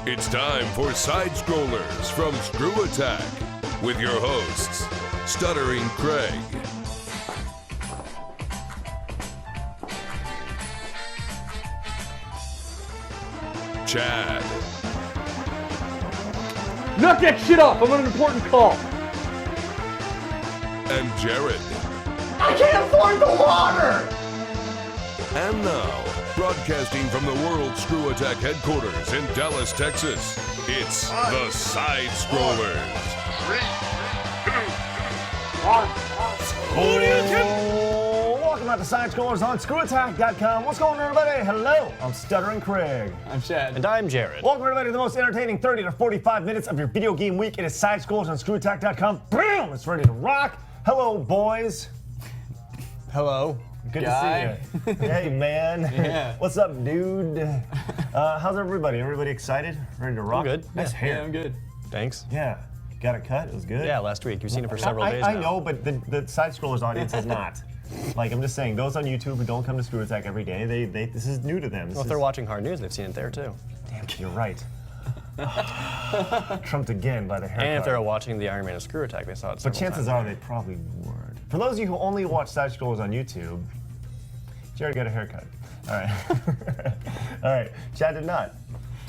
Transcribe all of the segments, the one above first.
It's time for SideScrollers from ScrewAttack with your hosts, Stuttering Craig, Chad, Knock that shit off! I'm on an important call! and Jared. I can't afford the water! And now, broadcasting from the World ScrewAttack headquarters in Dallas, Texas, it's the SideScrollers. 3, 2, 1. Welcome out to SideScrollers on ScrewAttack.com. What's going on, everybody? Hello, I'm Stuttering Craig. I'm Chad. And I'm Jared. Welcome, everybody, to the most entertaining 30 to 45 minutes of your video game week. It is SideScrollers on ScrewAttack.com. Boom! It's ready to rock. Hello, boys. Hello. Good Guy. to see you. Hey, man. Yeah. What's up, dude? How's everybody? Everybody excited? Ready to rock? I'm good. Nice hair. Yeah, I'm good. Thanks. Yeah. Got it cut? It was good? Yeah, last week. You've seen it for several days I now. know, but the Side-Scrollers audience has not. Like, I'm just saying, those on YouTube who don't come to Screw Attack every day, this is new to them. Well, if they're watching Hard News, they've seen it there too. Damn, you're right. Trumped again by the haircut. And if they're watching the Iron Man of Screw Attack, they saw it But several chances times. are they probably weren't. For those of you who only watch Side-Scrollers on YouTube, Jared got a haircut. All right. All right. Chad did not.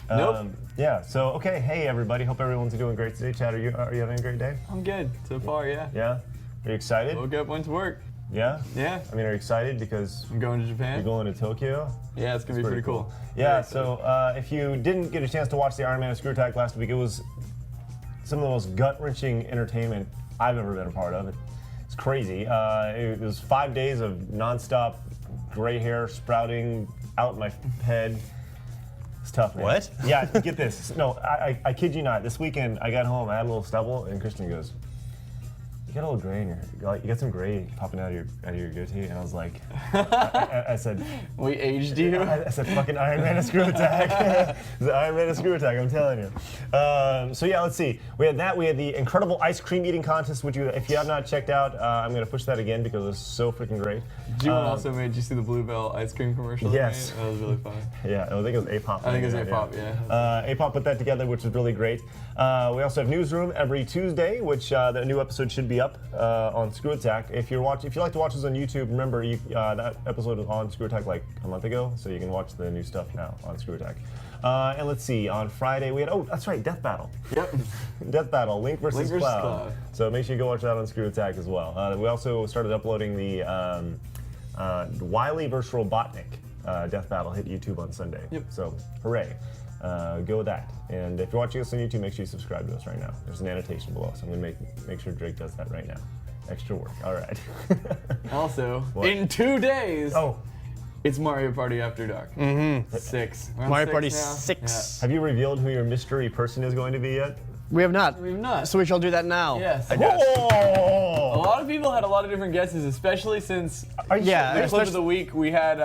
Nope. Yeah, so, okay, hey, everybody. Hope everyone's doing great today. Chad, are you having a great day? I'm good so far, yeah. Yeah? Are you excited? Woke up, went to work. Yeah? Yeah. I mean, are you excited because I'm going to you're Japan. going to Tokyo? Yeah, it's gonna be pretty cool. Yeah, so if you didn't get a chance to watch the Iron Man of Screw Attack last week, it was some of the most gut-wrenching entertainment I've ever been a part of. It's crazy. It was 5 days of nonstop gray hair sprouting out my head. It's tough, man. What? Yeah, get this. No, I kid you not. This weekend, I got home, I had a little stubble, and Christian goes, "You got a little gray in your hair. You got some gray popping out of your goatee." And I was like, I said, We aged you. I said, fucking Iron Man of Screw Attack. The Iron Man of Screw Attack, I'm telling you. So yeah, let's see. We had that. We had the incredible ice cream eating contest, which if you have not checked out, I'm going to push that again because it was so freaking great. June also made you see the Bluebell ice cream commercial? Yes. That was really fun. Yeah, I think it was A-Pop. I think it was A-Pop, yeah. A-Pop put that together, which was really great. We also have Newsroom every Tuesday, which the new episode should be up on Screw Attack. If you like to watch us on YouTube, remember that episode was on Screw Attack like a month ago, so you can watch the new stuff now on Screw Attack. And let's see, on Friday we had, that's right, Death Battle. Yep. Death Battle, Link versus versus Cloud. Cloud. So make sure you go watch that on Screw Attack as well. We also started uploading the Wily vs. Robotnik Death Battle hit YouTube on Sunday. Yep. So hooray. Go with that. And if you're watching us on YouTube, make sure you subscribe to us right now. There's an annotation below, so I'm going to make sure Drake does that right now. Extra work. All right. Also, What? in 2 days, Oh, it's Mario Party After Dark. Mm-hmm. 6. We're on Mario 6 Party now? 6. have you revealed who your mystery person is going to be yet? We have not. We've not. So we shall do that now. Yes. I guess. A Oh! lot of people had a lot of different guesses, especially since Are you Yeah, sure? the clip of the week we had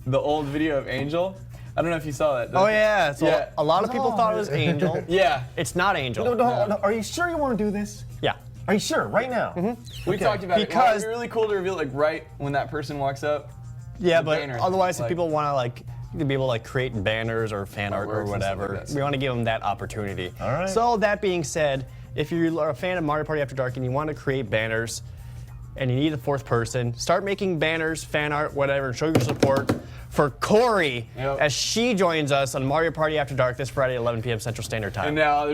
the old video of Angel. I don't know if you saw that. Oh yeah. So Yeah. a lot of people thought it was Angel. Yeah. It's not Angel. No, are you sure you want to do this? Yeah. Are you sure? Right now? We talked about it. Because- It'd be really cool to reveal like right when that person walks up. Yeah, The but banner, otherwise, if like- people want to be able to like create banners or fan art or Artworks and stuff whatever, like that. we want to give them that opportunity. All right. So that being said, if you are a fan of Mario Party After Dark and you want to create banners, and you need a fourth person, start making banners, fan art, whatever, and show your support for Corey Yep. as she joins us on Mario Party After Dark this Friday at 11 p.m. Central Standard Time. And now,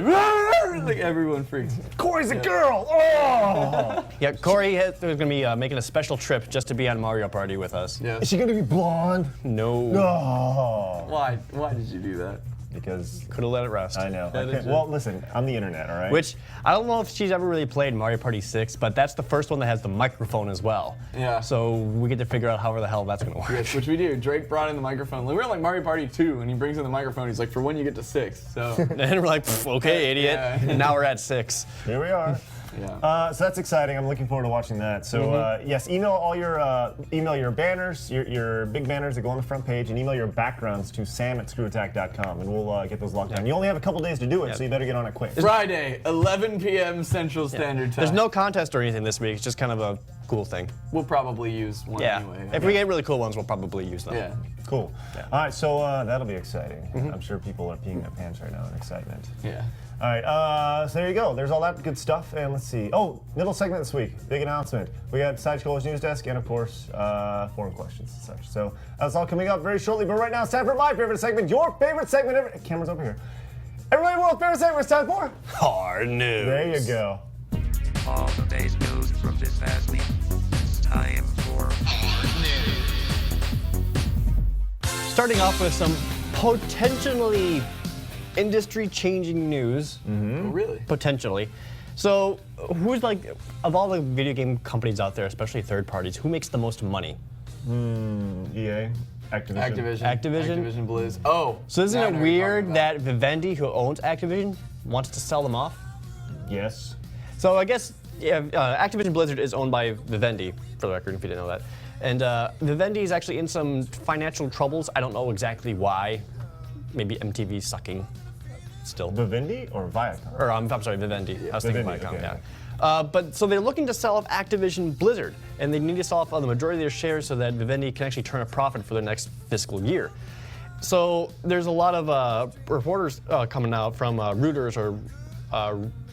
like everyone freaks. Corey's a girl! Oh! Yeah, Corey is going to be making a special trip just to be on Mario Party with us. Yeah. Is she going to be blonde? No. Oh. Why? Why did you do that? Because Could have let it rest. I know. That is it. Well, listen, I'm the internet, all right? Which, I don't know if she's ever really played Mario Party 6, but that's the first one that has the microphone as well. Yeah. So we get to figure out however the hell that's going to work. Yes, which we do. Drake brought in the microphone. We were like Mario Party 2, and he brings in the microphone. He's like, for when you get to 6. So And we're like, "Pff, okay, idiot. Yeah. And now we're at 6. Here we are. So that's exciting. I'm looking forward to watching that. So yes, email all your banners, your big banners that go on the front page, and email your backgrounds to sam@screwattack.com, and we'll get those locked down. You only have a couple days to do it, so you better get on it quick. Friday, 11 p.m. Central Standard Time. There's no contest or anything this week. It's just kind of a cool thing. We'll probably use one anyway. If we get really cool ones, we'll probably use them. Yeah. Cool. All right, so that'll be exciting. I'm sure people are peeing their pants right now in excitement. Yeah. All right, so there you go. There's all that good stuff, and let's see. Oh, middle segment this week. Big announcement. We got SideScrollers News Desk, and of course, forum questions and such. So that's all coming up very shortly. But right now, it's time for my favorite segment, your favorite segment ever. Camera's over here. Everybody, in the world's favorite segment. It's time for Hard news. There you go. All the day's news from this past week. It's time for Starting off with some potentially industry-changing news. Oh, really? Potentially. So, who's like, of all the video game companies out there, especially third parties, who makes the most money? EA, Activision. Activision Blizz. Oh. So isn't now I it know what you're weird talking that about. Vivendi, who owns Activision, wants to sell them off? Yes. So I guess Activision Blizzard is owned by Vivendi, for the record, if you didn't know that. And Vivendi is actually in some financial troubles. I don't know exactly why. Maybe MTV's sucking still. Vivendi or Viacom? Or I'm sorry, Vivendi. I was thinking Vivendi, Viacom, okay. yeah. But so they're looking to sell off Activision Blizzard, and they need to sell off the majority of their shares so that Vivendi can actually turn a profit for their next fiscal year. So there's a lot of reporters coming out from Reuters or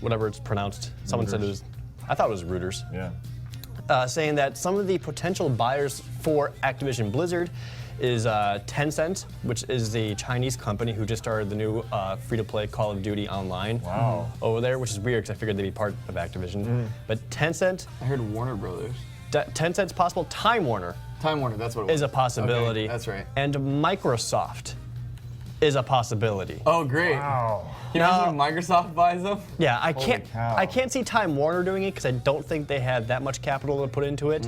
whatever it's pronounced. Someone said it was, I thought it was Reuters. Yeah. Saying that some of the potential buyers for Activision Blizzard is Tencent, which is the Chinese company who just started the new free-to-play Call of Duty Online over there, which is weird because I figured they'd be part of Activision. But Tencent, I heard Warner Brothers. Tencent's possible, Time Warner Time Warner, that's what it was. is a possibility. Okay, that's right. And Microsoft is a possibility. Oh, great. Wow. Can you imagine if Microsoft buys them? Yeah, I cow. can't see Time Warner doing it because I don't think they have that much capital to put into it.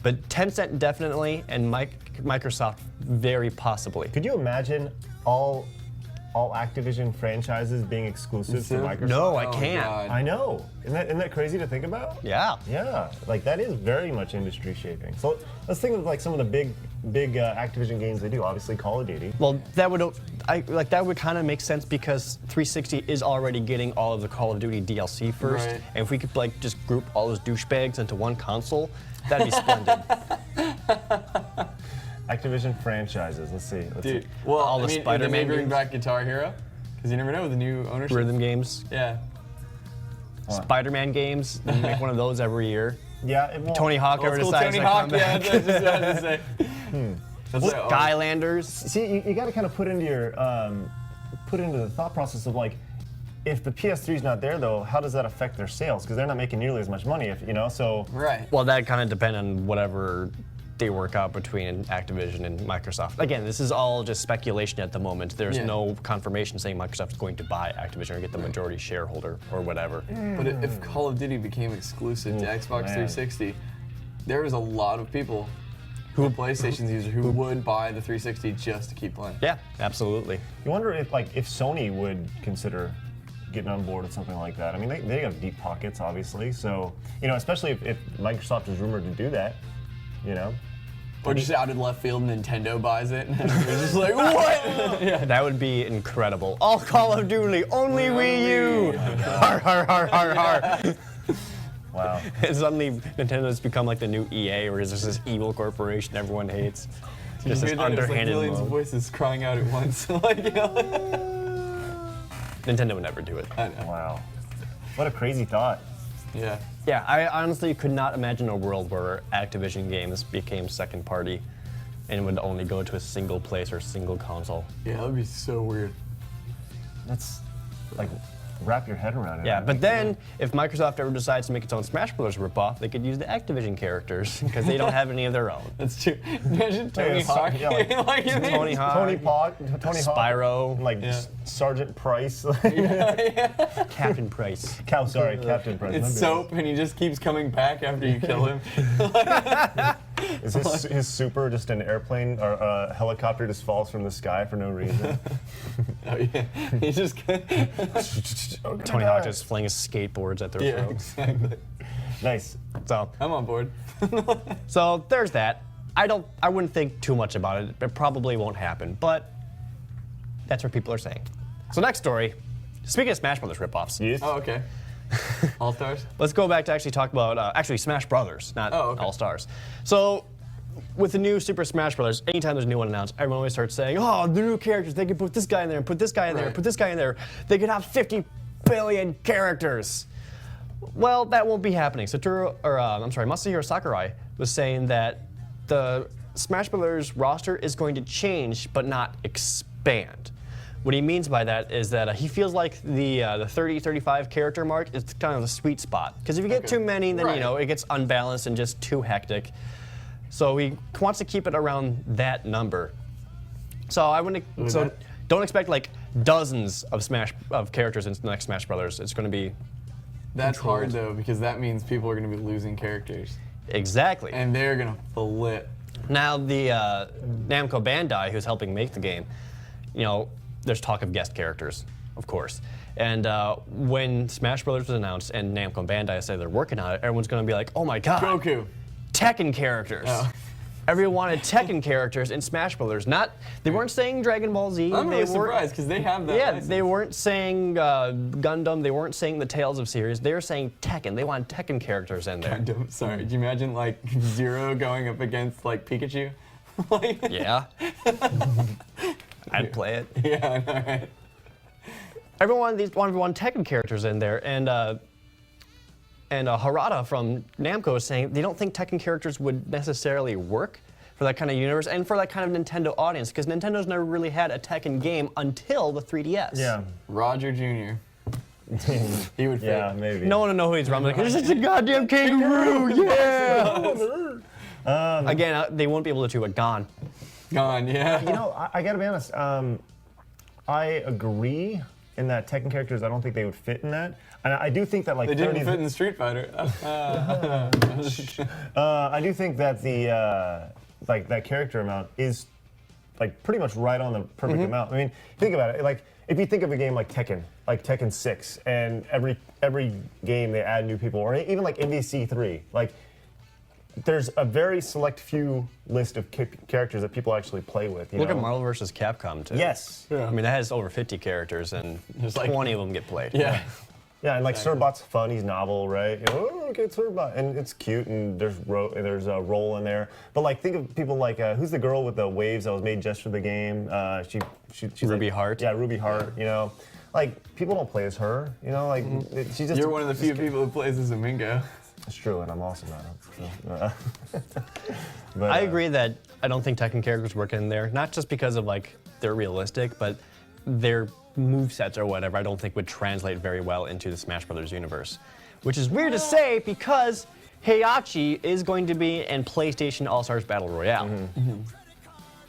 But Tencent definitely, and Microsoft very possibly. Could you imagine all Activision franchises being exclusive to Microsoft? No, I Oh, can't. God. I know. Isn't that crazy to think about? Yeah. Yeah, like that is very much industry shaping. So let's think of like some of the big Activision games they do. Obviously, Call of Duty. Well, that would kind of make sense because 360 is already getting all of the Call of Duty DLC first, Right. and if we could like just group all those douchebags into one console, that'd be splendid. Activision franchises. Let's see. Dude, well, All the I mean, Spider-Man they may bring games. back Guitar Hero, because you never know with the new ownership. Rhythm games, Yeah. Spider-Man games, they make one of those every year. Yeah, it won't. Tony Hawk Old ever school decides Tony to Hawk, come yeah, back. that's what I was just about to say. That's like, oh, Skylanders. See, you got to kind of put into your put into the thought process of like, if the PS3 is not there though, how does that affect their sales? Because they're not making nearly as much money. If you know, so Right. Well, that kind of depends on whatever they work out between Activision and Microsoft. Again, this is all just speculation at the moment. There's Yeah. no confirmation saying Microsoft is going to buy Activision or get the majority shareholder or whatever. But if Call of Duty became exclusive to Xbox man. 360, there is a lot of people who are PlayStation users who would buy the 360 just to keep playing. Yeah, absolutely. you wonder if Sony would consider getting on board with something like that. I mean, they have deep pockets, obviously. So especially if Microsoft is rumored to do that, Or just out in left field, Nintendo buys it, and we're just like, what? Yeah. That would be incredible. All Call of Duty, only Wii U. Har har har har har. Wow. And suddenly Nintendo's become like the new EA, where it's just this evil corporation everyone hates. Just You this hear that? It's like underhanded millions of mode. voices crying out at once. Nintendo would never do it. I know. Wow. What a crazy thought. Yeah. Yeah, I honestly could not imagine a world where Activision games became second party and would only go to a single place or single console. Yeah, that would be so weird. That's like wrap your head around it. Yeah, but then if Microsoft ever decides to make its own Smash Bros. Ripoff, they could use the Activision characters because they don't have any of their own. That's true. Imagine Tony so- Hawk. yeah, like Tony Hawk, Tony Hawk, Spyro, like Yeah. Sergeant Price. Captain Price. Captain Price. It's soap, and he just keeps coming back after you kill him. Is his super just an airplane or a helicopter just falls from the sky for no reason? Oh yeah, he's just Tony Hawk just flinging skateboards at their throats. exactly. Nice. So, I'm on board. so there's that. I wouldn't think too much about it. It probably won't happen, but that's what people are saying. So next story. Speaking of Smash Brothers ripoffs, Yes. Oh, okay. All Stars. let's go back to actually talk about actually Smash Brothers, not Oh, okay. All Stars. So with the new Super Smash Brothers, anytime there's a new one announced, everyone always starts saying, "Oh, the new characters. They could put this guy in there, and put this guy in there, and Right. put this guy in there. They could have 50 billion characters." Well, that won't be happening. Masahiro Sakurai was saying that the Smash Brothers roster is going to change, but not expand. What he means by that is that he feels like the 30, 35 character mark is kind of the sweet spot. Because if you get too many, then Right. it gets unbalanced and just too hectic. So he wants to keep it around that number. So don't expect like dozens of characters in the next Smash Brothers. It's going to be That's hard though, because that means people are going to be losing characters, exactly. and they're going to flip. Now the Namco Bandai, who's helping make the game, there's talk of guest characters, of course. And when Smash Brothers was announced and Namco Bandai said they're working on it, everyone's going to be like, "Oh my God, Goku. Tekken characters!" Oh. Everyone wanted Tekken characters in Smash Brothers. They weren't saying Dragon Ball Z. I'm really they weren't- surprised because they have that. Yeah, license. they weren't saying Gundam. They weren't saying the Tales of series. They were saying Tekken. They wanted Tekken characters in there. Sorry, do you imagine like Zero going up against like Pikachu? Like, Yeah. I'd play it. yeah, I know, right? Everyone wanted Tekken characters in there, and Harada from Namco is saying they don't think Tekken characters would necessarily work for that kind of universe and for that kind of Nintendo audience, because Nintendo's never really had a Tekken game until the 3DS. Yeah. Roger Jr. He would fit. Yeah, maybe. No one would know who he's from. Like, there's just a goddamn kangaroo, yeah! Again, they won't be able to, but gone. Gone, yeah. You know, I gotta be honest. I agree in that Tekken characters. I don't think they would fit in that, and I do think that like They didn't 30 fit in Street Fighter. I do think that the like that character amount is like pretty much right on the perfect amount. I mean, think about it. Like if you think of a game like Tekken 6, and every game they add new people, or even like MVC 3, like there's a very select few list of characters that people actually play with. Look at Marvel vs. Capcom, too. Yes. Yeah. I mean, that has over 50 characters, and There's like 20 of them get played. Yeah. Yeah, and like Surbot's fun, he's novel, right? Oh, okay, Surbot, and it's cute, and there's a role in there. But like, think of people like who's the girl with the waves that was made just for the game? She's Ruby like, Hart. Yeah, Ruby Hart. You know, like people don't play as her. You know, like she's just. You're one of the few people who plays as a Mingo. It's true, and I'm awesome at it. So, but, I agree that I don't think Tekken characters work in there, not just because of like they're realistic, but their movesets or whatever I don't think would translate very well into the Smash Brothers universe. Which is weird to say because Heihachi is going to be in PlayStation All-Stars Battle Royale.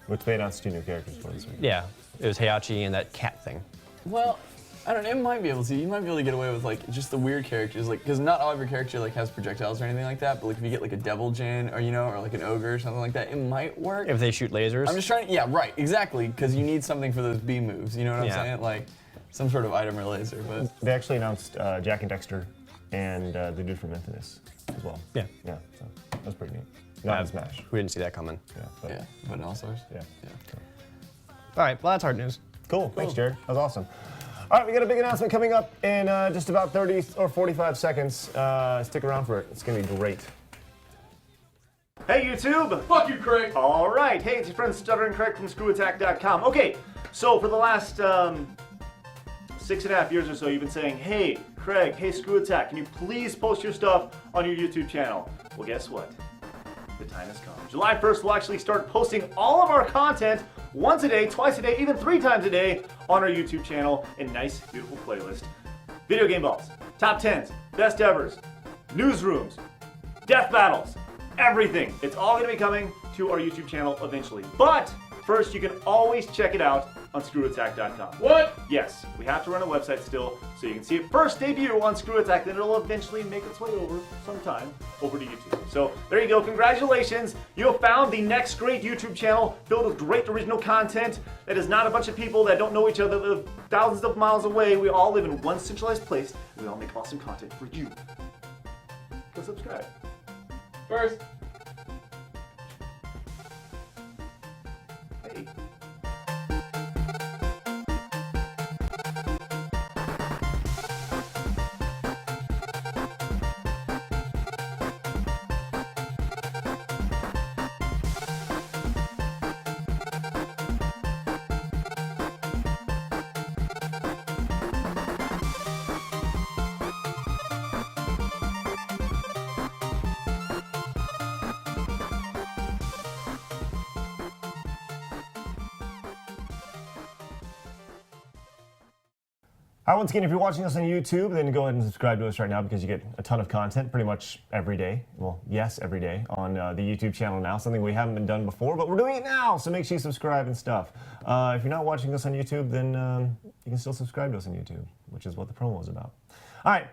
Which they announced 2 new characters for this week. Yeah, it was Heihachi and that cat thing. Well, I don't know. It might be able to. You might be able to get away with like just the weird characters, like because not all of your character like has projectiles or anything like that. But like if you get like a Devil Jin or or like an ogre or something like that, it might work. If they shoot lasers. I'm just trying. Yeah, right. Exactly. Because you need something for those B moves. You know what I'm Yeah. saying? Like some sort of item or laser. But They actually announced Jack and Dexter and the dude from Infamous as well. Yeah. Yeah, so that was pretty neat. Not in Smash. We didn't see that coming. Yeah, but, yeah, but all stars. yeah. All right, well, that's hard news. Cool. Thanks, Jared. That was awesome. All right, we got a big announcement coming up in just about 30 or 45 seconds. Stick around for it. It's going to be great. Hey, YouTube. Fuck you, Craig. All right. Hey, it's your friend Stuttering Craig from ScrewAttack.com. Okay, so for the last 6.5 years or so, you've been saying, hey, Craig, hey, ScrewAttack, can you please post your stuff on your YouTube channel? Well, guess what? The time has come. July 1st, we'll actually start posting all of our content once a day, twice a day, even 3 times a day on our YouTube channel in nice, beautiful playlist. Video game balls, top 10s, best evers, newsrooms, death battles, everything. It's all going to be coming to our YouTube channel eventually. But First, you can always check it out on ScrewAttack.com. What? Yes, we have to run a website still, so you can see it first debut on ScrewAttack, then it'll eventually make its way over sometime over to YouTube. So there you go, congratulations. You have found the next great YouTube channel filled with great original content that is not a bunch of people that don't know each other, that live thousands of miles away. We all live in one centralized place, and we all make awesome content for you. Go subscribe. First. Hey. Hi, once again, if you're watching us on YouTube, then go ahead and subscribe to us right now because you get a ton of content pretty much every day. Well, yes, every day on the YouTube channel now, something we haven't been done before, but we're doing it now, so make sure you subscribe and stuff. If you're not watching us on YouTube, then you can still subscribe to us on YouTube, which is what the promo is about. All right,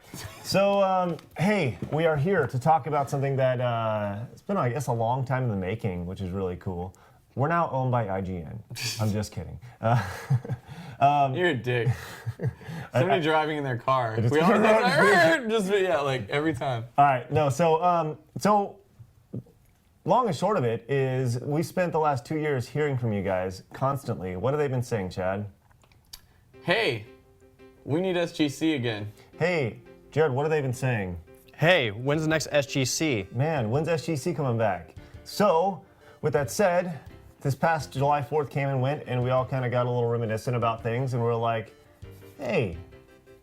so hey, we are here to talk about something that it's been, I guess, a long time in the making, which is really cool. We're now owned by IGN. I'm just kidding. You're a dick. Somebody driving in their car. We all just yeah, like every time. All right, no, so long and short of it is we spent the last 2 years hearing from you guys constantly. What have they been saying, Chad? Hey, we need SGC again. Hey, Jared, what have they been saying? Hey, when's the next SGC? Man, when's SGC coming back? So, with that said, this past July 4th came and went, and we all kind of got a little reminiscent about things, and we're like, hey,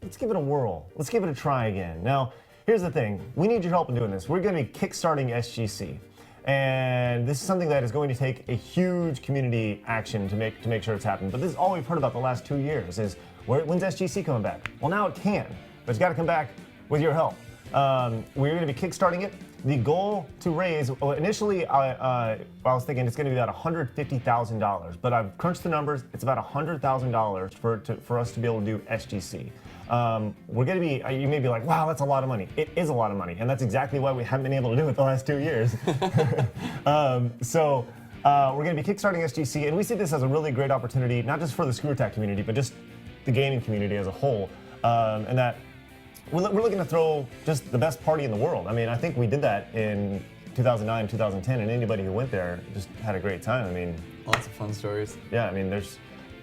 let's give it a whirl. Let's give it a try again. Now, here's the thing. We need your help in doing this. We're going to be kickstarting SGC, and this is something that is going to take a huge community action to make sure it's happening. But this is all we've heard about the last 2 years is, when's SGC coming back? Well, now it can, but it's got to come back with your help. We're going to be kickstarting it. The goal to raise, well, initially I was thinking it's going to be about $150,000, but I've crunched the numbers. It's about $100,000 for us to be able to do SGC. We're going to be, you may be like, wow, that's a lot of money. It is a lot of money, and that's exactly why we haven't been able to do it the last 2 years. So we're going to be kickstarting SGC, and we see this as a really great opportunity, not just for the ScrewAttack community, but just the gaming community as a whole, and that we're looking to throw just the best party in the world. I mean, I think we did that in 2009, 2010, and anybody who went there just had a great time. I mean, lots of fun stories. Yeah, I mean,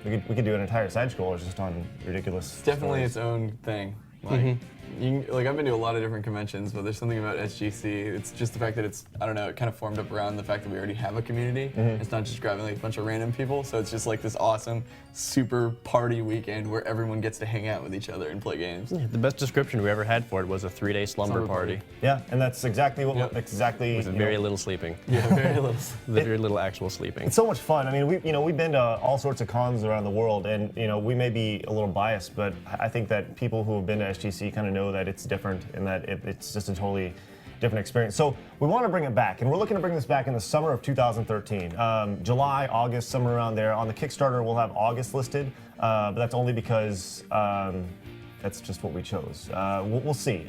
we could do an entire SideScrollers just on ridiculous. It's definitely stories. its own thing. Like, I've been to a lot of different conventions, but there's something about SGC. It's just the fact that it's, I don't know, it kind of formed up around the fact that we already have a community. It's not just grabbing like a bunch of random people, so it's just like this awesome, super party weekend where everyone gets to hang out with each other and play games. Yeah, the best description we ever had for it was a 3-day slumber party. Yeah, and that's exactly what. Yep. Exactly. With very little sleeping. Yeah, very little. Very little actual sleeping. It's so much fun. I mean, we've been to all sorts of cons around the world, and we may be a little biased, but I think that people who have been to SGC kind of know that it's different and that it's just a totally different experience. So we want to bring it back, and we're looking to bring this back in the summer of 2013. July, August, somewhere around there. On the Kickstarter, we'll have August listed, but that's only because that's just what we chose. We'll see.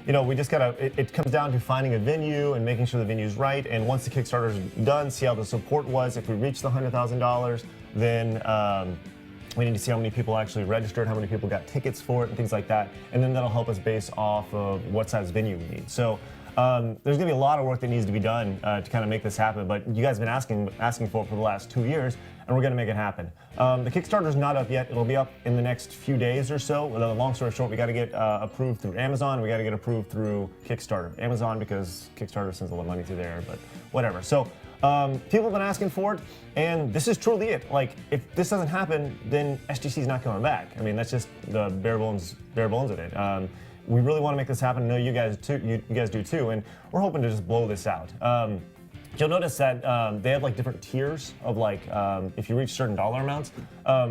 We just gotta, it comes down to finding a venue and making sure the venue's right, and once the Kickstarter's done, see how the support was. If we reach the $100,000, then we need to see how many people actually registered, how many people got tickets for it, and things like that. And then that'll help us base off of what size venue we need. So there's gonna be a lot of work that needs to be done to kind of make this happen. But you guys have been asking for it for the last 2 years, and we're gonna make it happen. The Kickstarter's not up yet. It'll be up in the next few days or so. Long story short, we gotta get approved through Amazon. We gotta get approved through Kickstarter. Amazon because Kickstarter sends a lot of money through there, but whatever. So people have been asking for it, and this is truly it. Like, if this doesn't happen, then SGC is not coming back. I mean, that's just the bare bones of it. We really want to make this happen. I know you guys do too, and we're hoping to just blow this out. You'll notice that they have like different tiers of like if you reach certain dollar amounts.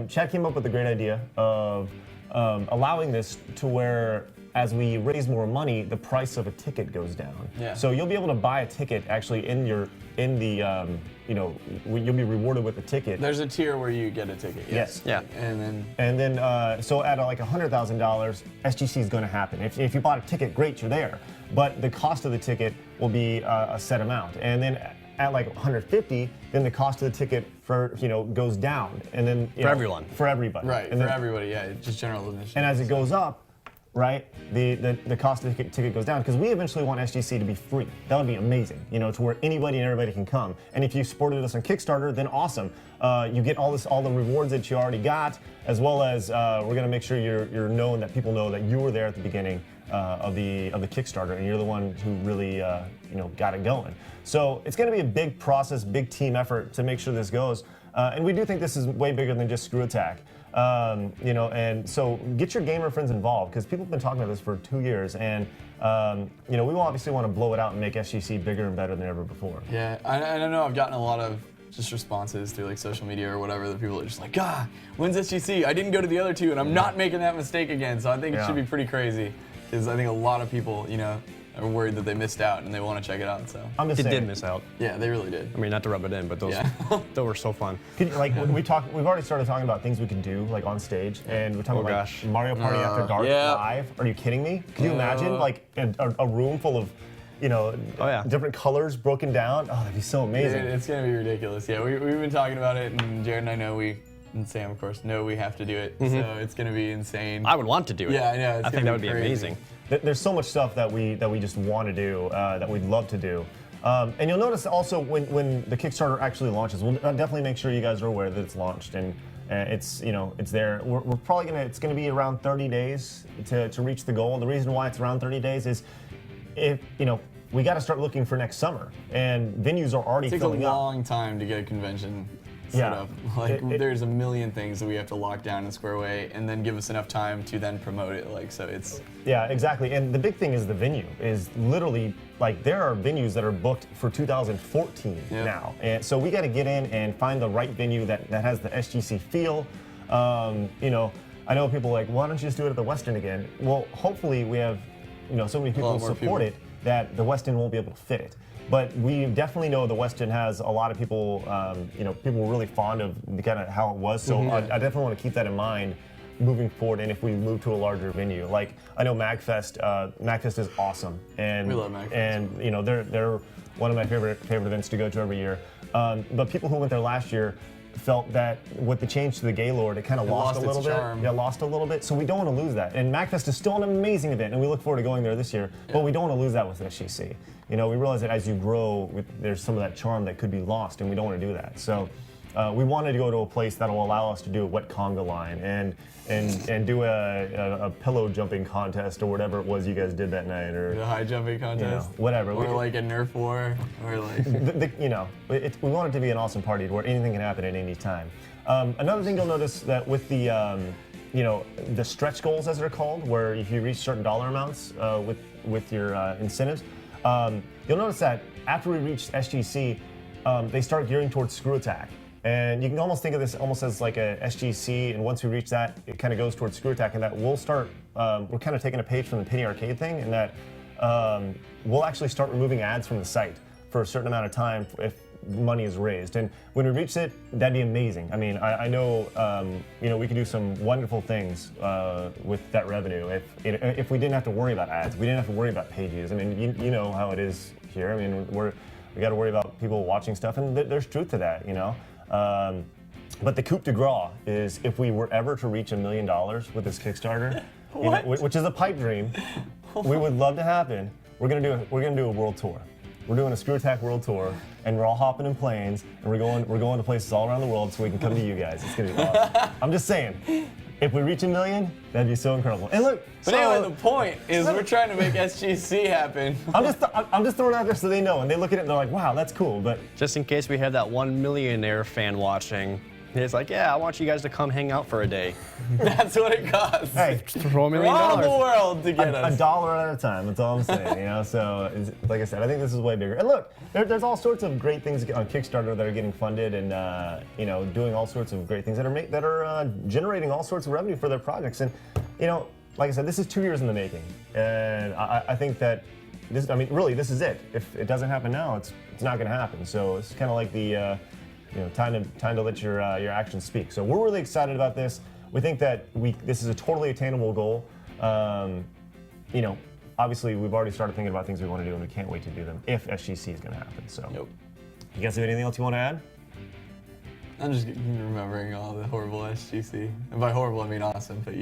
Chad came up with a great idea of allowing this to where, as we raise more money, the price of a ticket goes down. Yeah. So you'll be able to buy a ticket actually in the you'll be rewarded with a ticket. There's a tier where you get a ticket. Yes. Yeah. And then So at like $100,000, SGC is going to happen. If you bought a ticket, great, you're there. But the cost of the ticket will be a set amount. And then at like 150, then the cost of the ticket goes down. And then For everyone. For everybody. right, And for then, everybody, yeah, just general admission. and as it goes up, right, the cost of the ticket goes down, because we eventually want SGC to be free. That would be amazing, to where anybody and everybody can come. And if you supported us on Kickstarter, then awesome. You get all the rewards that you already got, as well as we're gonna make sure you're known, that people know that you were there at the beginning of the Kickstarter, and you're the one who really got it going. So it's gonna be a big process, big team effort to make sure this goes. And we do think this is way bigger than just ScrewAttack. And so get your gamer friends involved, because people have been talking about this for 2 years, and we will obviously want to blow it out and make SGC bigger and better than ever before. Yeah, I don't know. I've gotten a lot of just responses through like social media or whatever. The people are just like, when's SGC? I didn't go to the other two, and I'm not making that mistake again. So I think it should be pretty crazy, because I think a lot of people, are worried that they missed out and they want to check it out. So I'm just It saying. did miss out. yeah, they really did. I mean, not to rub it in, but those were so fun. We've already started talking about things we can do like on stage, and we're talking about gosh. Mario Party After Dark yeah. live. Are you kidding me? Can you imagine like a room full of different colors broken down? Oh, that'd be so amazing. Dude, it's gonna be ridiculous. Yeah, we've been talking about it, and Jared and I know and Sam, of course, know we have to do it. So it's gonna be insane. I would want to do it. Yeah, I know. I think that would be amazing. There's so much stuff that we just want to do, that we'd love to do. And you'll notice also when the Kickstarter actually launches, we'll definitely make sure you guys are aware that it's launched, and it's there. We're probably it's gonna be around 30 days to reach the goal. And the reason why it's around 30 days is we got to start looking for next summer, and venues are already It takes filling a up. long time to get a convention set up. Like there's a million things that we have to lock down and square away, and then give us enough time to then promote it. So it's Yeah, exactly. And the big thing is the venue is literally there are venues that are booked for 2014 now, and so we got to get in and find the right venue that has the SGC feel. I know people are like, why don't you just do it at the Westin again? Well, hopefully we have so many people who support it that the Westin won't be able to fit it. But we definitely know the Westin has a lot of people, people were really fond of kind of how it was. So I definitely want to keep that in mind moving forward. And if we move to a larger venue, like I know MagFest is awesome, and we love MagFest. And they're one of my favorite events to go to every year. But people who went there last year felt that with the change to the Gaylord, it kind of lost a little bit. Charm. Yeah, lost a little bit. So we don't want to lose that. And MagFest is still an amazing event, and we look forward to going there this year. But we don't want to lose that with SGC. We realize that as you grow, there's some of that charm that could be lost, and we don't want to do that. So we wanted to go to a place that will allow us to do a wet conga line and do a pillow jumping contest or whatever it was you guys did that night, or the high jumping contest, whatever. or like a Nerf war, or like we want it to be an awesome party where anything can happen at any time. Another thing you'll notice that with the stretch goals, as they're called, where if you reach certain dollar amounts with your incentives, you'll notice that after we reach SGC, they start gearing towards ScrewAttack. And you can almost think of this almost as like a SGC, and once we reach that, it kind of goes towards ScrewAttack, and that we'll start, we're kind of taking a page from the Penny Arcade thing, and that we'll actually start removing ads from the site for a certain amount of time if money is raised. And when we reach it, that'd be amazing. I mean, I know, we could do some wonderful things with that revenue if we didn't have to worry about ads, we didn't have to worry about pages. I mean, you know how it is here. I mean, we got to worry about people watching stuff, and there's truth to that, But the coup de grace is if we were ever to reach $1 million with this Kickstarter, which is a pipe dream, we would love to happen. We're gonna do a world tour. We're doing a ScrewAttack world tour, and we're all hopping in planes, and we're going to places all around the world so we can come to you guys. It's gonna be awesome. I'm just saying, if we reach $1 million, that'd be so incredible. And look, But anyway, the point is we're trying to make SGC happen. I'm just throwing it out there so they know, and they look at it and they're like, wow, that's cool. But Just in case we have that one millionaire fan watching, it's like, yeah, I want you guys to come hang out for a day. That's what it costs. hey, Throw $1 For million. all the world to get a us. dollar at a time. That's all I'm saying. So like I said, I think this is way bigger. And look, there's all sorts of great things on Kickstarter that are getting funded, and doing all sorts of great things that are generating all sorts of revenue for their projects. And like I said, this is 2 years in the making, and I think that this, I mean, really, this is it. If it doesn't happen now, it's not going to happen. So it's kind of like the, time to let your actions speak. So we're really excited about this. We think that this is a totally attainable goal. Obviously, we've already started thinking about things we want to do, and we can't wait to do them if SGC is going to happen. So, You guys have anything else you want to add? I'm just remembering all the horrible SGC. And by horrible, I mean awesome, but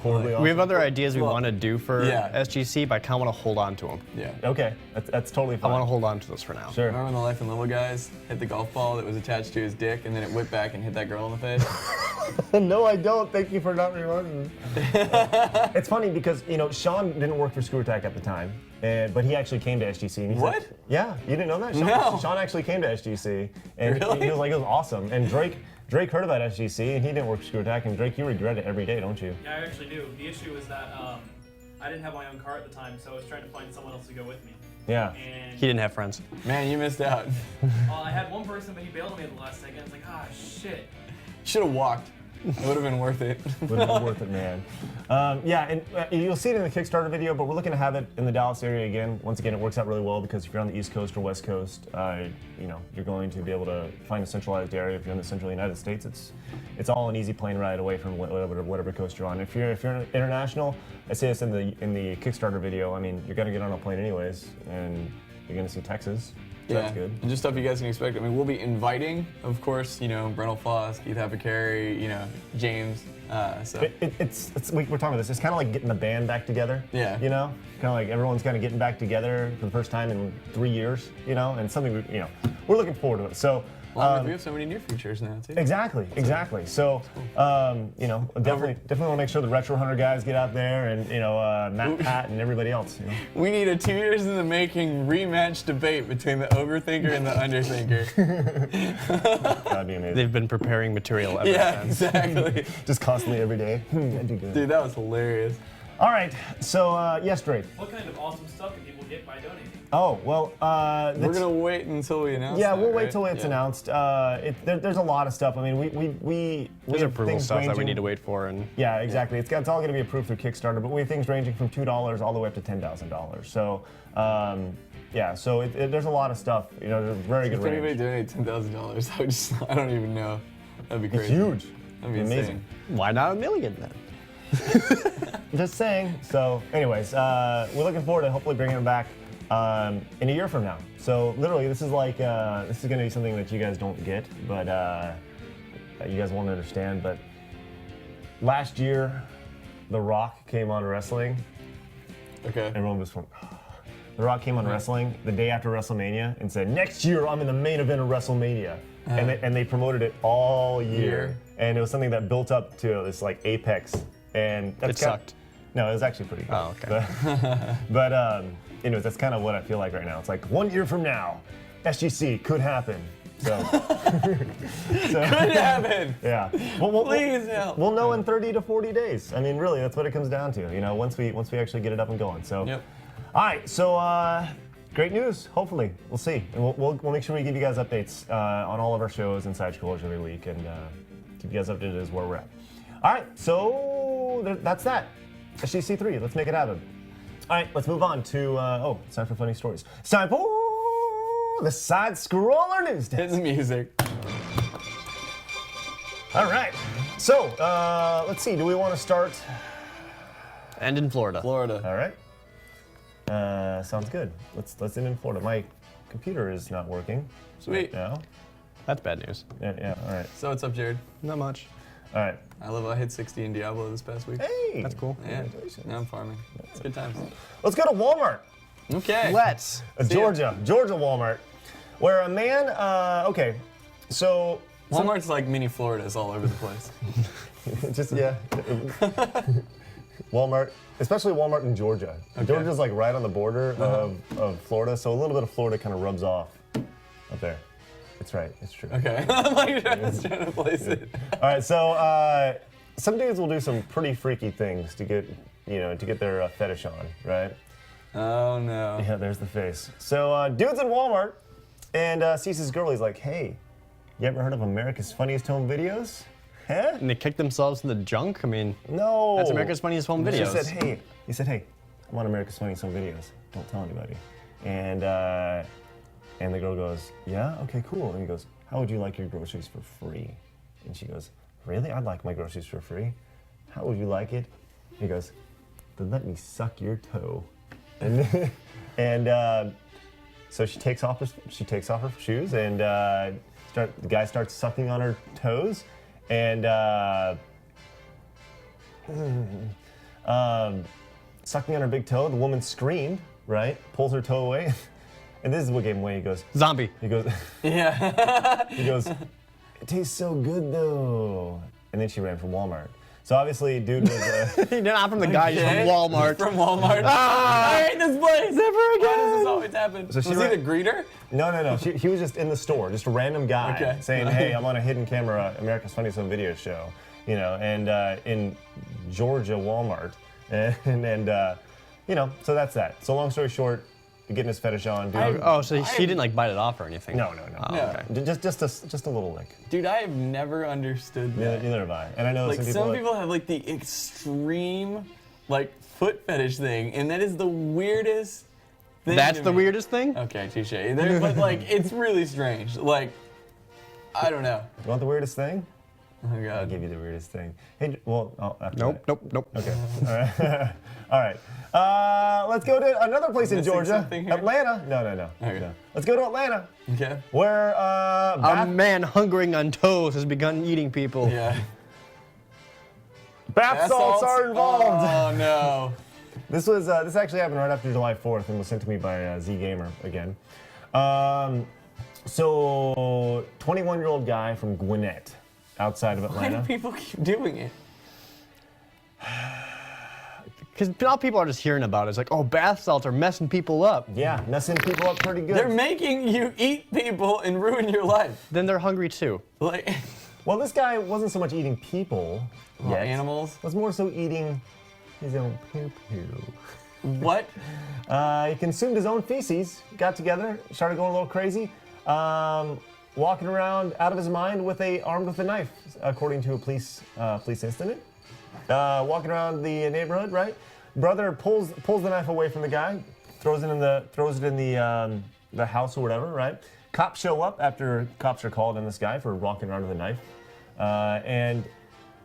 Horribly awesome. We have other ideas we want to do for yeah. SGC, but I kind of want to hold on to them. Yeah. Okay, that's totally fine. I want to hold on to those for now. Sure. Remember when the Life and Little guys hit the golf ball that was attached to his dick, and then it whipped back and hit that girl in the face? No, I don't. Thank you for not reminding me. It's funny because, Sean didn't work for ScrewAttack at the time, but he actually came to SGC. And he What? said, yeah, you didn't know that? No. Sean actually came to SGC, and Really? he was like, it was awesome. And Drake heard about SGC, and he didn't work for ScrewAttack, and Drake, you regret it every day, don't you? Yeah, I actually do. The issue is that I didn't have my own car at the time, so I was trying to find someone else to go with me. Yeah. And He didn't have friends. Man, you missed out. I had one person, but he bailed on me at the last second. I was like, shit. Should have walked. It would have been worth it. Would have been worth it, man. And you'll see it in the Kickstarter video, but we're looking to have it in the Dallas area again. Once again, it works out really well because if you're on the East Coast or West Coast, you're going to be able to find a centralized area. If you're in the central United States, it's all an easy plane ride away from whatever coast you're on. If you're international, I say this in the Kickstarter video. I mean, you're gonna get on a plane anyways, and you're gonna see Texas. So Yeah, that's good. and just stuff you guys can expect. I mean, we'll be inviting, of course, Brendel Foss, Keith Apicary, James. So We're talking about this. It's kind of like getting the band back together. Yeah. Kind of like everyone's kind of getting back together for the first time in 3 years. And something we're looking forward to it. So. we have so many new features now too. Exactly. So, definitely want to make sure the Retro Hunter guys get out there, and Matt, Pat, and everybody else. We need a 2 years in the making rematch debate between the Overthinker and the Underthinker. That'd be amazing. They've been preparing material ever Yeah, since. exactly. Just constantly every day. That'd be good. Dude, that was hilarious. All right. So, yes, Drake. What kind of awesome stuff can people get by donating? Oh well. We're gonna wait until we announce. Yeah, that, we'll wait right? till it's Yeah. announced. There's a lot of stuff. I mean, we There's have approval things stuff that we ranging- need to wait for, and Yeah, exactly. It's all going to be approved through Kickstarter, but we have things ranging from $2 all the way up to $10,000. So, so there's a lot of stuff. There's a very good If anybody range. donated $10,000, I don't even know. That'd be It's crazy. huge. That'd be Amazing. insane. why not $1 million then? Just saying. So, anyways, we're looking forward to hopefully bringing them back in a year from now. So, literally, this is like this is going to be something that you guys don't get, but you guys won't understand. But last year, The Rock came on wrestling. Okay. Everyone was from. The Rock came on wrestling the day after WrestleMania and said, "Next year, I'm in the main event of WrestleMania," and they promoted it all year. And it was something that built up to this like apex, and It sucked. No, it was actually pretty good. Oh, okay. But anyways, that's kind of what I feel like right now. It's like 1 year from now, SGC could happen. So, Could happen. yeah. Please help. We'll know in 30 to 40 days. I mean, really, that's what it comes down to. Once we actually get it up and going. So, Yep. All right. So, great news. Hopefully, we'll see, and we'll make sure we give you guys updates on all of our shows and SideScrollers every week, and keep you guys updated as where we're at. All right. So that's that. SGC 3. Let's make it happen. All right. Let's move on to it's time for funny stories. It's time for the Side Scroller News Desk. Hit the music. All right. So, let's see. Do we want to start? And in Florida. Florida. All right. Sounds good. Let's end in Florida. My computer is not working. Sweet. Now. That's bad news. Yeah. All right. So what's up, Jared? Not much. All right. I hit 60 in Diablo this past week. Hey. That's cool. Yeah. Congratulations. Now I'm farming. It's good times. Let's go to Walmart. Okay. Let's. Georgia Walmart, where a man. Okay. So. Walmart's like mini Florida's all over the place. Just yeah. Walmart, especially Walmart in Georgia. Okay. Georgia's like right on the border of Florida, so a little bit of Florida kind of rubs off up there. It's right. It's true. Okay. I'm like just trying to place it. All right. So some dudes will do some pretty freaky things to get their fetish on, right? Oh no. Yeah. There's the face. So dude's in Walmart and sees his girl. He's like, "Hey, you ever heard of America's Funniest Home Videos? Huh? And they kick themselves in the junk? I mean, No. that's America's Funniest Home Videos. He said, hey, I'm on America's Funniest Home Videos. don't tell anybody. And the girl goes, yeah, okay, cool. And he goes, how would you like your groceries for free? And she goes, really? I'd like my groceries for free. How would you like it? He goes, then let me suck your toe. And so she takes off her shoes, and the guy starts sucking on her toes, and sucking on her big toe. The woman screamed, right? Pulls her toe away, and this is what gave him away. He goes, Zombie. He goes, Yeah. he goes, it tastes so good though. And then she ran from Walmart. So obviously, dude was. Not from the guy, he's from Okay. Walmart. From Walmart. I hate this place. Never Why again. does this always happen? So she was he ran- the greeter? No. He was just in the store, just a random guy Okay. saying, "Hey, I'm on a hidden camera, America's Funniest Home Video Show," and in Georgia Walmart, and so that's that. So long story short, getting his fetish on, dude. Oh, so she didn't like bite it off or anything? No. Oh, Yeah. okay. Just a little lick. Dude, I have never understood that. Neither have I. And I know Like some some people. people have like the extreme like foot fetish thing, and that is the weirdest thing. That's to the me. weirdest thing? Okay, touche. But like it's really strange. Like I don't know. You want the weirdest thing? Oh I'll god. give you the weirdest thing. Hey, well, after Nope. that. Okay. All right. Let's go to another place in Missing Georgia. something here? Atlanta. No. Okay. No. Let's go to Atlanta, Okay. where A man hungering on toes has begun eating people. Yeah. bath salts are involved. Oh no. This actually happened right after July 4th and was sent to me by Z Gamer again. So 21-year-old guy from Gwinnett, outside of Why do Atlanta. people keep doing it? Because now people are just hearing about it. It's like, oh, bath salts are messing people up. Yeah, messing people up pretty good. They're making you eat people and ruin your life. Then they're hungry too. Like Well, this guy wasn't so much eating people yet. animals. Was more so eating his own poo-poo. What? He consumed his own feces, got together, started going a little crazy, walking around out of his mind armed with a knife, according to a police incident. Walking around the neighborhood, right? Brother pulls the knife away from the guy, throws it in the house or whatever, right? Cops show up after cops are called on this guy for walking around with a knife, and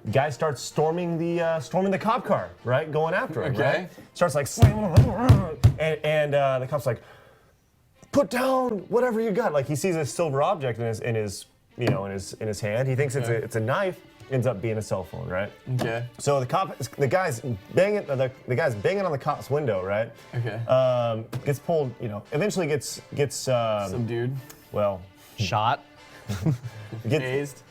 the guy starts storming the cop car, right? Going after him, Okay. right? Starts like slamming, and the cop's like, put down whatever you got. Like he sees a silver object in his hand. He thinks it's a knife. Ends up being a cell phone, right? Okay. So the guy's banging on the cop's window, right? Okay. Gets pulled, eventually gets Some dude. well, Shot. gets Dazed.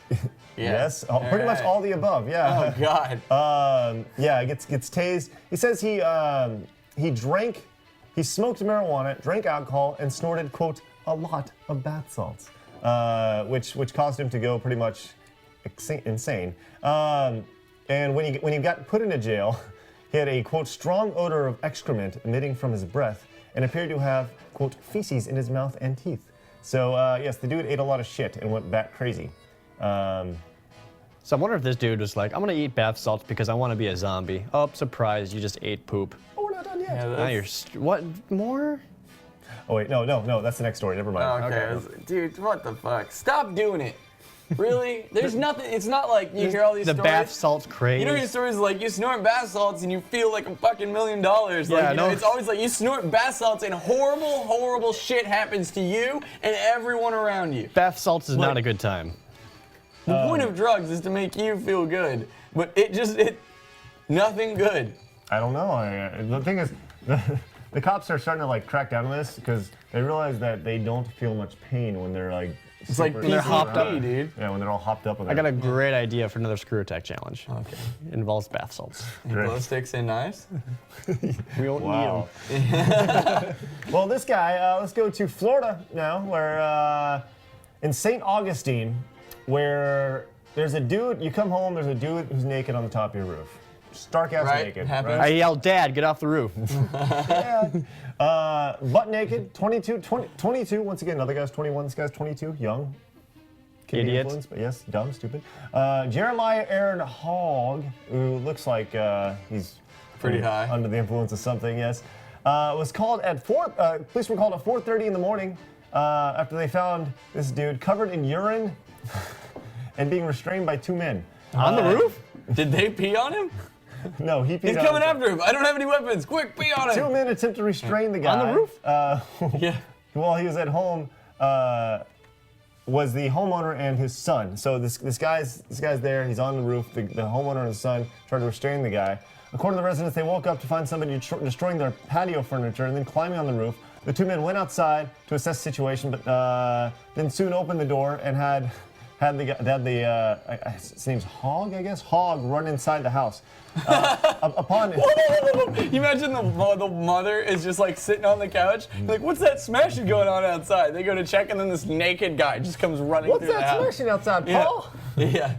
Yeah. yes, pretty much all the above, yeah. Oh god. Gets tased. He says he smoked marijuana, drank alcohol, and snorted, quote, a lot of bath salts, which caused him to go pretty much insane. And when he got put into jail, he had a, quote, strong odor of excrement emitting from his breath and appeared to have, quote, feces in his mouth and teeth. So, yes, the dude ate a lot of shit and went bat crazy. So I wonder if this dude was like, I'm gonna eat bath salts because I want to be a zombie. Oh, surprise, you just ate poop. Oh, we're not done yet. Yeah, Now that's- you're, what, more? Oh, wait, no, that's the next story. Never mind. Okay. I was like, dude, what the fuck? Stop doing it. Really? There's nothing. It's not like you hear all these The stories. bath salts craze. You know these stories like you snort bath salts and you feel like a fucking $1 million. Like, Yeah, no. it's always like you snort bath salts and horrible, horrible shit happens to you and everyone around you. Bath salts is not Like- a good time. The point of drugs is to make you feel good, but nothing good. I don't know. The thing is, the cops are starting to like crack down on this because they realize that they don't feel much pain when they're like. It's like super- they're hopped up. PCP, dude. Yeah, when they're all hopped up. I got a great idea for another screw attack challenge. Okay. It involves bath salts. Great. Glow sticks and knives. We won't Wow. Well, this guy. Let's go to Florida now, where in St. Augustine, where there's a dude. You come home. There's a dude who's naked on the top of your roof. Stark ass Right, naked. happens. I yelled, Dad, get off the roof. Butt naked, 22, once again, another guy's 21, this guy's 22, young. Can be Idiot. influenced, but yes, dumb, stupid. Jeremiah Aaron Hogg, who looks like he's Pretty high. under the influence of something, yes. Was called at police were called at 4:30 in the morning after they found this dude covered in urine and being restrained by 2 men. On the roof? Did they pee on him? No, he peed He's on coming himself. after him. I don't have any weapons. Quick, pee on him. 2 men attempt to restrain the guy. On the roof? Yeah. While he was at home, was the homeowner and his son. So this guy's there. He's on the roof. The homeowner and his son tried to restrain the guy. According to the residents, they woke up to find somebody destroying their patio furniture and then climbing on the roof. The 2 men went outside to assess the situation, but then soon opened the door and had his name's Hog, I guess, Hog run inside the house. Upon You imagine the mother is just like sitting on the couch, like, what's that smashing going on outside? They go to check, and then this naked guy just comes running What's through the that house. smashing outside, Paul? Yeah.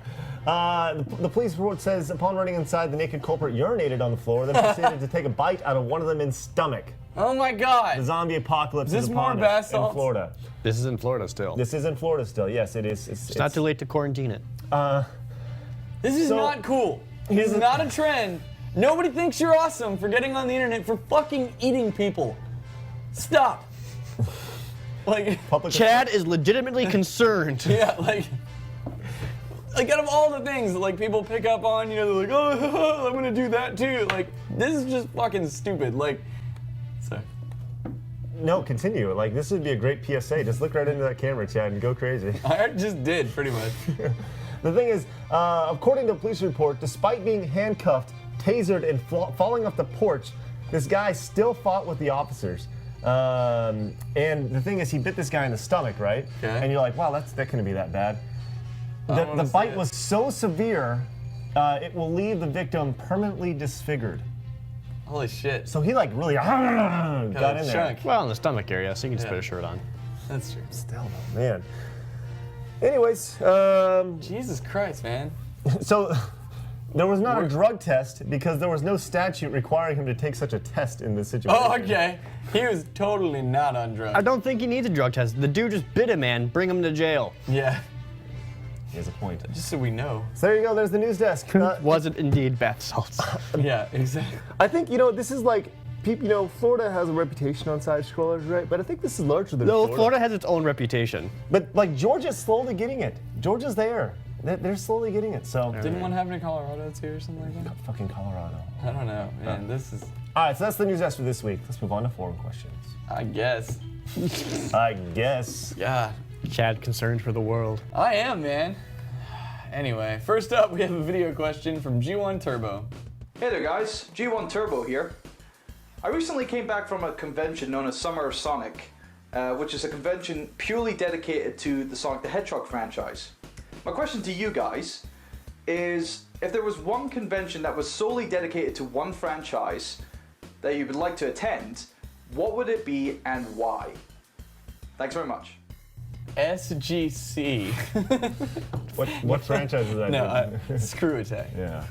The police report says upon running inside, the naked culprit urinated on the floor, then proceeded to take a bite out of one of them in stomach. Oh my The God. zombie apocalypse Is this is more upon bath us in salts? Florida. This is in Florida still. This is in Florida still. Yes, it is. It's not too late to quarantine it. This is So- not cool. This is not a trend. Nobody thinks you're awesome for getting on the internet for fucking eating people. Stop. Like, Public Chad is legitimately concerned. yeah, like out of all the things that like people pick up on, you know, they're like, oh, I'm gonna do that too. Like, this is just fucking stupid. Like, sorry. No, continue. Like, this would be a great PSA. Just look right into that camera, Chad, and go crazy. I just did, pretty much. The thing is, according to a police report, despite being handcuffed, tasered, and falling off the porch, this guy still fought with the officers. And the thing is, he bit this guy in the stomach, right? Okay. And you're like, wow, that couldn't be that bad. don't wanna The see bite it. was so severe, it will leave the victim permanently disfigured. Holy shit. So he like really got in there. Chunk. Well, in the stomach area, so you can just Yeah. put a shirt on. That's true. Still though, man. Anyways, Jesus Christ, man. so there was not a drug test because there was no statute requiring him to take such a test in this situation. Oh, okay. He was totally not on drugs. I don't think he needs a drug test. The dude just bit a man, bring him to jail. Yeah. He has a point. Just so we know. So there you go. There's the news desk. Was it indeed bath salts? Yeah, exactly. I think this is like people. Florida has a reputation on side scrollers, right? But I think this is larger than No, Florida has its own reputation. But like Georgia's slowly getting it. Georgia's there. They're slowly getting it. So Didn't one happen in Colorado too or something like that? fucking Colorado. I don't know, man. This is, All right, so that's the news desk for this week. Let's move on to forum questions. I guess. I guess. God. Chad concerned for the world. I am, man. Anyway, first up, we have a video question from G1 Turbo. Hey there guys, G1 Turbo here. I recently came back from a convention known as Summer of Sonic, which is a convention purely dedicated to the Sonic the Hedgehog franchise. My question to you guys is, if there was one convention that was solely dedicated to one franchise that you would like to attend, what would it be and why? Thanks very much. SGC. What franchise is that? No, ScrewAttack. Yeah.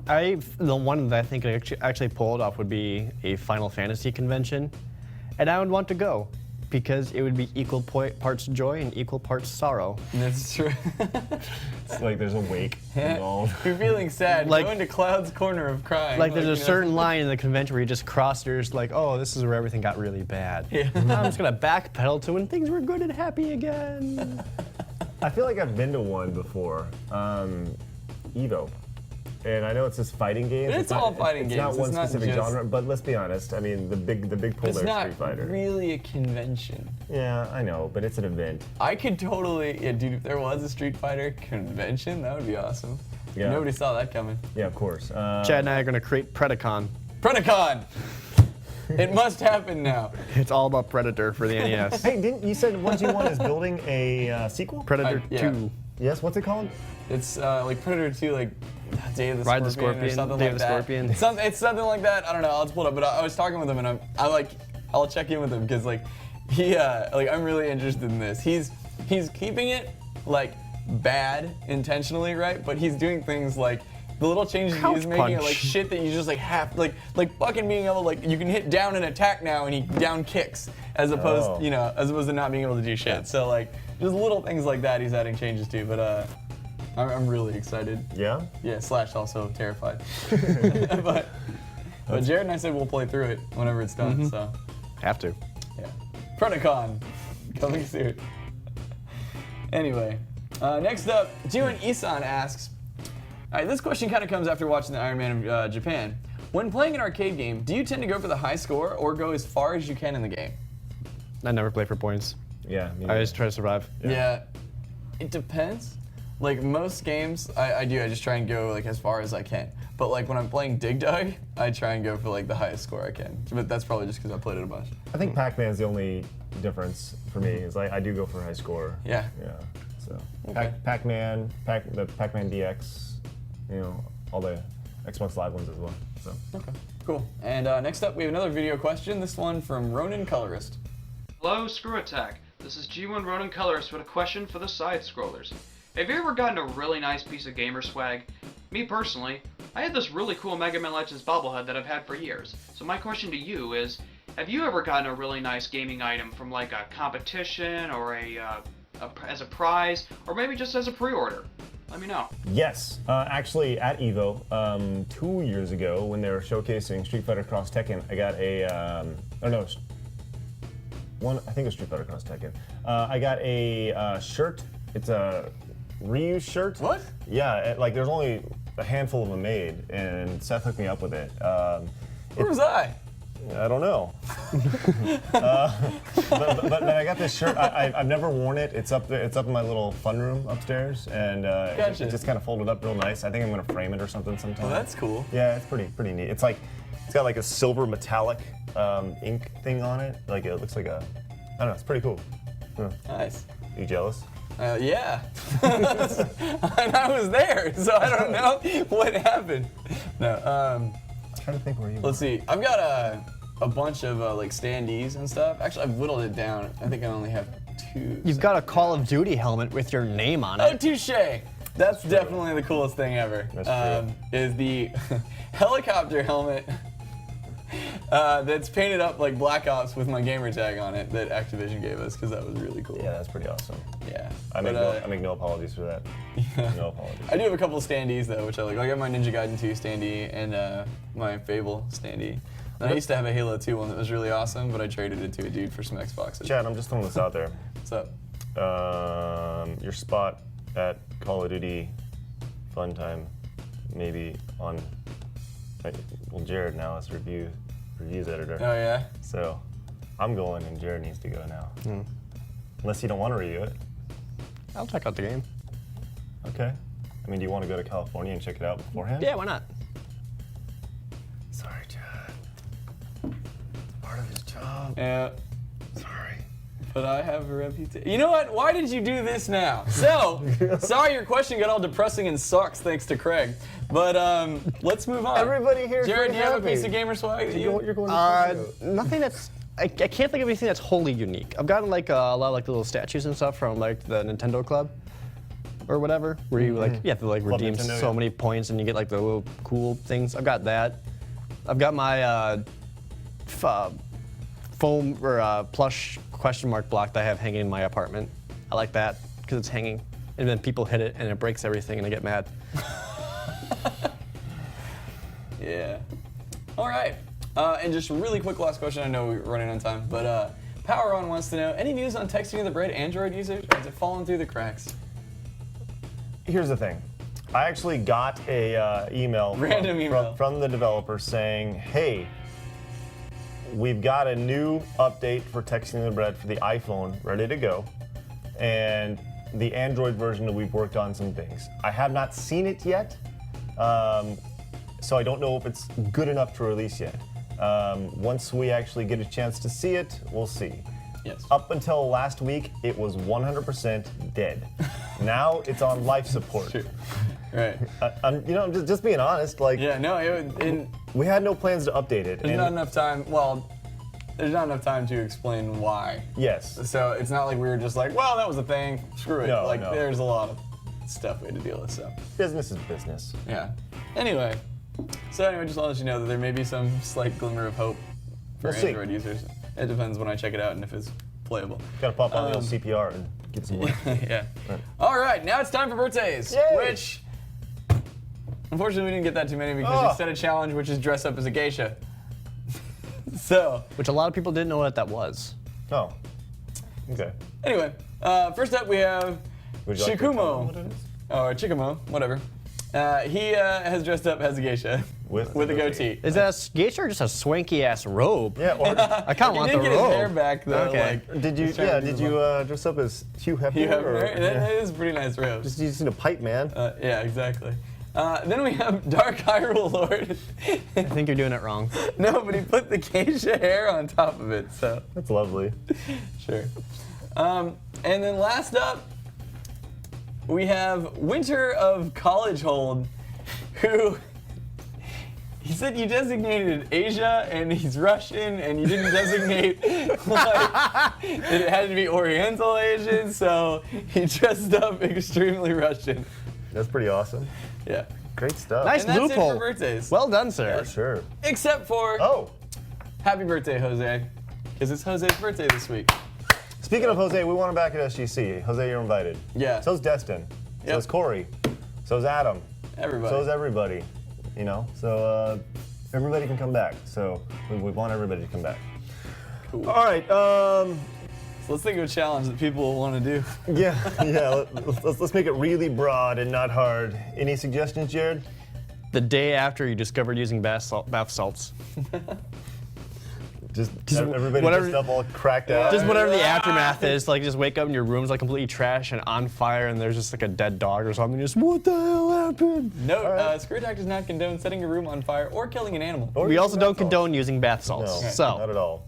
The one that I think I actually pulled off would be a Final Fantasy convention, and I would want to go because it would be equal parts joy and equal parts sorrow. That's true. It's like there's a wake involved. You're feeling sad. Like- Go into Cloud's corner of crying. Like there's a you know, certain line in the convention where you just cross, you're just like, oh, this is where everything got really bad. Yeah. I'm just gonna backpedal to when things were good and happy again. I feel like I've been to one before. Evo. And I know it's just fighting games. It's all fighting It's not games. one It's not specific just- genre, but let's be honest. I mean, the big pull It's there is not Street Fighter. really a convention. Yeah, I know, but it's an event. I could totally, yeah, dude, if there was a Street Fighter convention, that would be awesome. Yeah. Nobody saw that coming. Yeah, of course. Chad and I are gonna create Predacon. Predacon! It must happen now. It's all about Predator for the NES. Hey, didn't you said what you want is building a sequel? Predator yeah. 2. Yes. What's it called? It's like Predator 2, like Day of the Ride the Scorpion or Scorpion, something Day like of the that. Scorpion. It's something like that. I don't know. I'll just pull it up. But I was talking with him, and I'll check in with him because like I'm really interested in this. He's keeping it like bad intentionally, right? But he's doing things like the little changes Couch he's making are punch. like shit that you just like have like fucking being able to, like, you can hit down and attack now and he down kicks as opposed as opposed to not being able to do shit. So like just little things like that he's adding changes to. But I'm really excited. Yeah. Yeah, / also terrified. But But Jared and I said we'll play through it whenever it's done. So Have to. yeah, Predacon coming soon. Anyway, next up, Jiwon Isan asks, all right, this question kind of comes after watching the Iron Man of Japan. When playing an arcade game, do you tend to go for the high score or go as far as you can in the game? I never play for points. Yeah. I just try to survive. Yeah, it depends. Like most games, I just try and go like as far as I can. But like when I'm playing Dig Dug, I try and go for like the highest score I can. But that's probably just because I played it a bunch. I think Pac-Man's the only difference for me is I do go for high score. Yeah. Yeah. So Okay. Pac-Man, the Pac-Man DX, all the Xbox Live ones as well. So. Okay, cool. And next up, we have another video question. This one from Ronin Colorist. Hello, ScrewAttack. This is G1 Ronin Colorist with a question for the SideScrollers. Have you ever gotten a really nice piece of gamer swag? Me personally, I had this really cool Mega Man Legends bobblehead that I've had for years. So my question to you is, have you ever gotten a really nice gaming item from like a competition or as a prize, or maybe just as a pre-order? Let me know. Yes, actually at EVO 2 years ago when they were showcasing Street Fighter Cross Tekken, I got I think it was Street Fighter Cross Tekken. I got a shirt. It's a reuse shirt. What? Yeah, like there's only a handful of them made, and Seth hooked me up with it. Where was I? I don't know. but I got this shirt. I've never worn it. It's up there. It's up in my little fun room upstairs, and Gotcha. it just kind of folded up real nice. I think I'm gonna frame it or something sometime. Oh, that's cool. Yeah, it's pretty neat. It's got like a silver metallic ink thing on it. Like it looks like I don't know. It's pretty cool. Yeah. Nice. You jealous? Yeah. And I was there, so I don't know what happened. No. I'm trying to think where you. Let's see. I've got a bunch of like standees and stuff. Actually, I've whittled it down. I think I only have 2. You've got a Call of Duty helmet with your name on Oh, it. touche. That's definitely the coolest thing ever. That's true. Is the helicopter helmet that's painted up like Black Ops with my gamer tag on it that Activision gave us because that was really cool. Yeah, that's pretty awesome. Yeah. I make But, no apologies for that. No apologies. I do have a couple of standees though, which I like. I got my Ninja Gaiden 2 standee and my Fable standee. And I used to have a Halo 2 one that was really awesome, but I traded it to a dude for some Xboxes. Chad, I'm just throwing this out there. What's up? Your spot at Call of Duty Fun Time, maybe on. Well, Jared now is reviews editor. Oh yeah. So I'm going, and Jared needs to go now. Unless you don't want to review it. I'll check out the game. Okay. I mean, do you want to go to California and check it out beforehand? Yeah, why not? Sorry, Chad. Part of his job. Yeah. Sorry. But I have a reputation. You know what? Why did you do this now? So, sorry your question got all depressing and sucks thanks to Craig. But let's move on. Everybody here is Jared, do pretty you have a happy. piece of gamer swag that You're going to Nothing that's. I can't think of anything that's wholly unique. I've gotten like a lot of like the little statues and stuff from like the Nintendo Club or whatever, where you like you have to like redeem Nintendo, so yeah. many points and you get like the little cool things. I've got that. I've got my foam or plush question mark block that I have hanging in my apartment. I like that because it's hanging, and then people hit it and it breaks everything and I get mad. Yeah. All right. And just a really quick last question. I know we're running on time, but Power On wants to know, any news on texting the bread Android users? Or has it fallen through the cracks? Here's the thing. I actually got a email, Random email. From the developer saying, hey, we've got a new update for texting the bread for the iPhone ready to go. And the Android version, we've worked on some things. I have not seen it yet, so I don't know if it's good enough to release yet. Once we actually get a chance to see it, we'll see. Yes. Up until last week, it was 100% dead. Now it's on life support. True. Right. I'm just being honest. Like, Yeah, no, we had no plans to update it. there's not enough time. Well, there's not enough time to explain why. Yes. So it's not like we were just like, well, that was a thing. Screw it. No, like, no. there's a lot of stuff we had to deal with, so. Business is business. Yeah. Anyway, just want to let you know that there may be some slight glimmer of hope for We'll see. Android users. It depends when I check it out and if it's playable. Gotta pop on the old CPR and get some work. Yeah. All right, now it's time for birthdays, Yay. which Unfortunately, we didn't get that too many because you set a challenge, which is dress up as a geisha. So. Which a lot of people didn't know what that was. Oh. Okay. Anyway, first up we have Would you like to tell them Shikumo. what it is? Or Chikumo, whatever. He has dressed up as a geisha With a a goatee. Is that a geisha or just a swanky ass robe? Yeah, or I kind of want He the did get his hair robe. back though. Okay. Like, did you? he's trying Yeah, to do did the you dress up as Hugh Hefner? Hugh Hefner. or- That is a pretty nice robe. Just you just need a pipe, man. Yeah, exactly. Then we have Dark Hyrule Lord. I think you're doing it wrong. No, but he put the geisha hair on top of it, so That's lovely. sure. And then last up, we have Winter of College Hold, who he said you designated Asia and he's Russian, and you didn't designate like it had to be Oriental Asian, so he dressed up extremely Russian. That's pretty awesome. Yeah. Great stuff. Nice And that's loophole. it for birthdays. Well done, sir. Sure. Except for Oh, happy birthday, Jose, because it's Jose's birthday this week. speaking of Jose, we want him back at SGC. Jose, you're invited. Yeah. So's Destin. Yep. So's Corey. So's Adam. Everybody. So's everybody. You know, so everybody can come back. So we want everybody to come back. Cool. All right. So let's think of a challenge that people will want to do. Yeah. Let's make it really broad and not hard. Any suggestions, Jared? The day after you discovered using bath salts. Just everybody whatever- dressed up all cracked out. Just whatever the aftermath is, like just wake up and your room's like completely trash and on fire and there's just like a dead dog or something. Just what the hell happened? Note, ScrewAttack does not condone setting your room on fire or killing an animal. Or We using also bath don't salts. condone using bath No, salts. not So at all.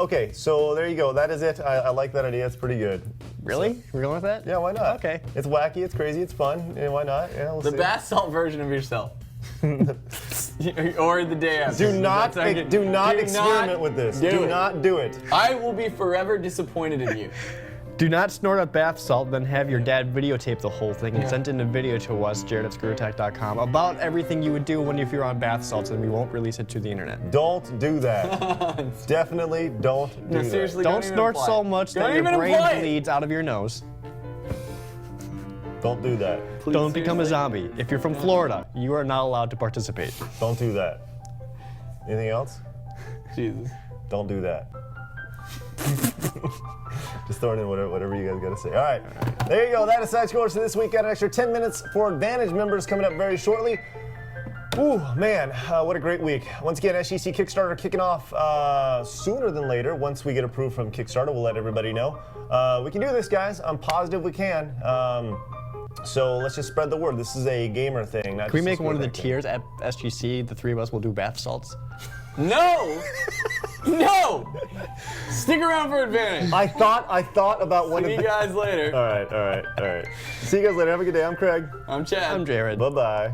Okay, so there you go. That is it. I like that idea. It's pretty good. really, we're going with that? Yeah, why not? Okay. It's wacky. It's crazy. It's fun. Yeah, why not? Yeah, we'll The see. bath salt version of yourself. Or the day after. Do not Do experiment with this. Do not do it. I will be forever disappointed in you. Do not snort up bath salt, then have your dad videotape the whole thing and send in a video to us, jared@screwattack.com, about everything you would do if you're on bath salts, and we won't release it to the internet. Don't do that. Definitely don't do No, seriously, Don't even snort apply so it. much Don't that your even brain apply it. bleeds out of your nose. that. Don't do that. Please, Don't become a seriously. zombie. If you're from Florida, you are not allowed to participate. Don't do that. Anything else? Jesus. Don't do that. Just throwing in whatever you guys got to say. All right. There you go. That is SideScrollers for this week. Got an extra 10 minutes for Advantage members coming up very shortly. Ooh, man, what a great week. Once again, SGC Kickstarter kicking off sooner than later. Once we get approved from Kickstarter, we'll let everybody know. We can do this, guys. I'm positive we can. So let's just spread the word. This is a gamer thing. Not Can we just a make one of the ScrewAttack thing. tiers at SGC? The three of us will do bath salts. No! No! Stick around for Advantage. I thought about one See of you the... guys later. All right. See you guys later. Have a good day. I'm Craig. I'm Chad. I'm Jared. Bye-bye.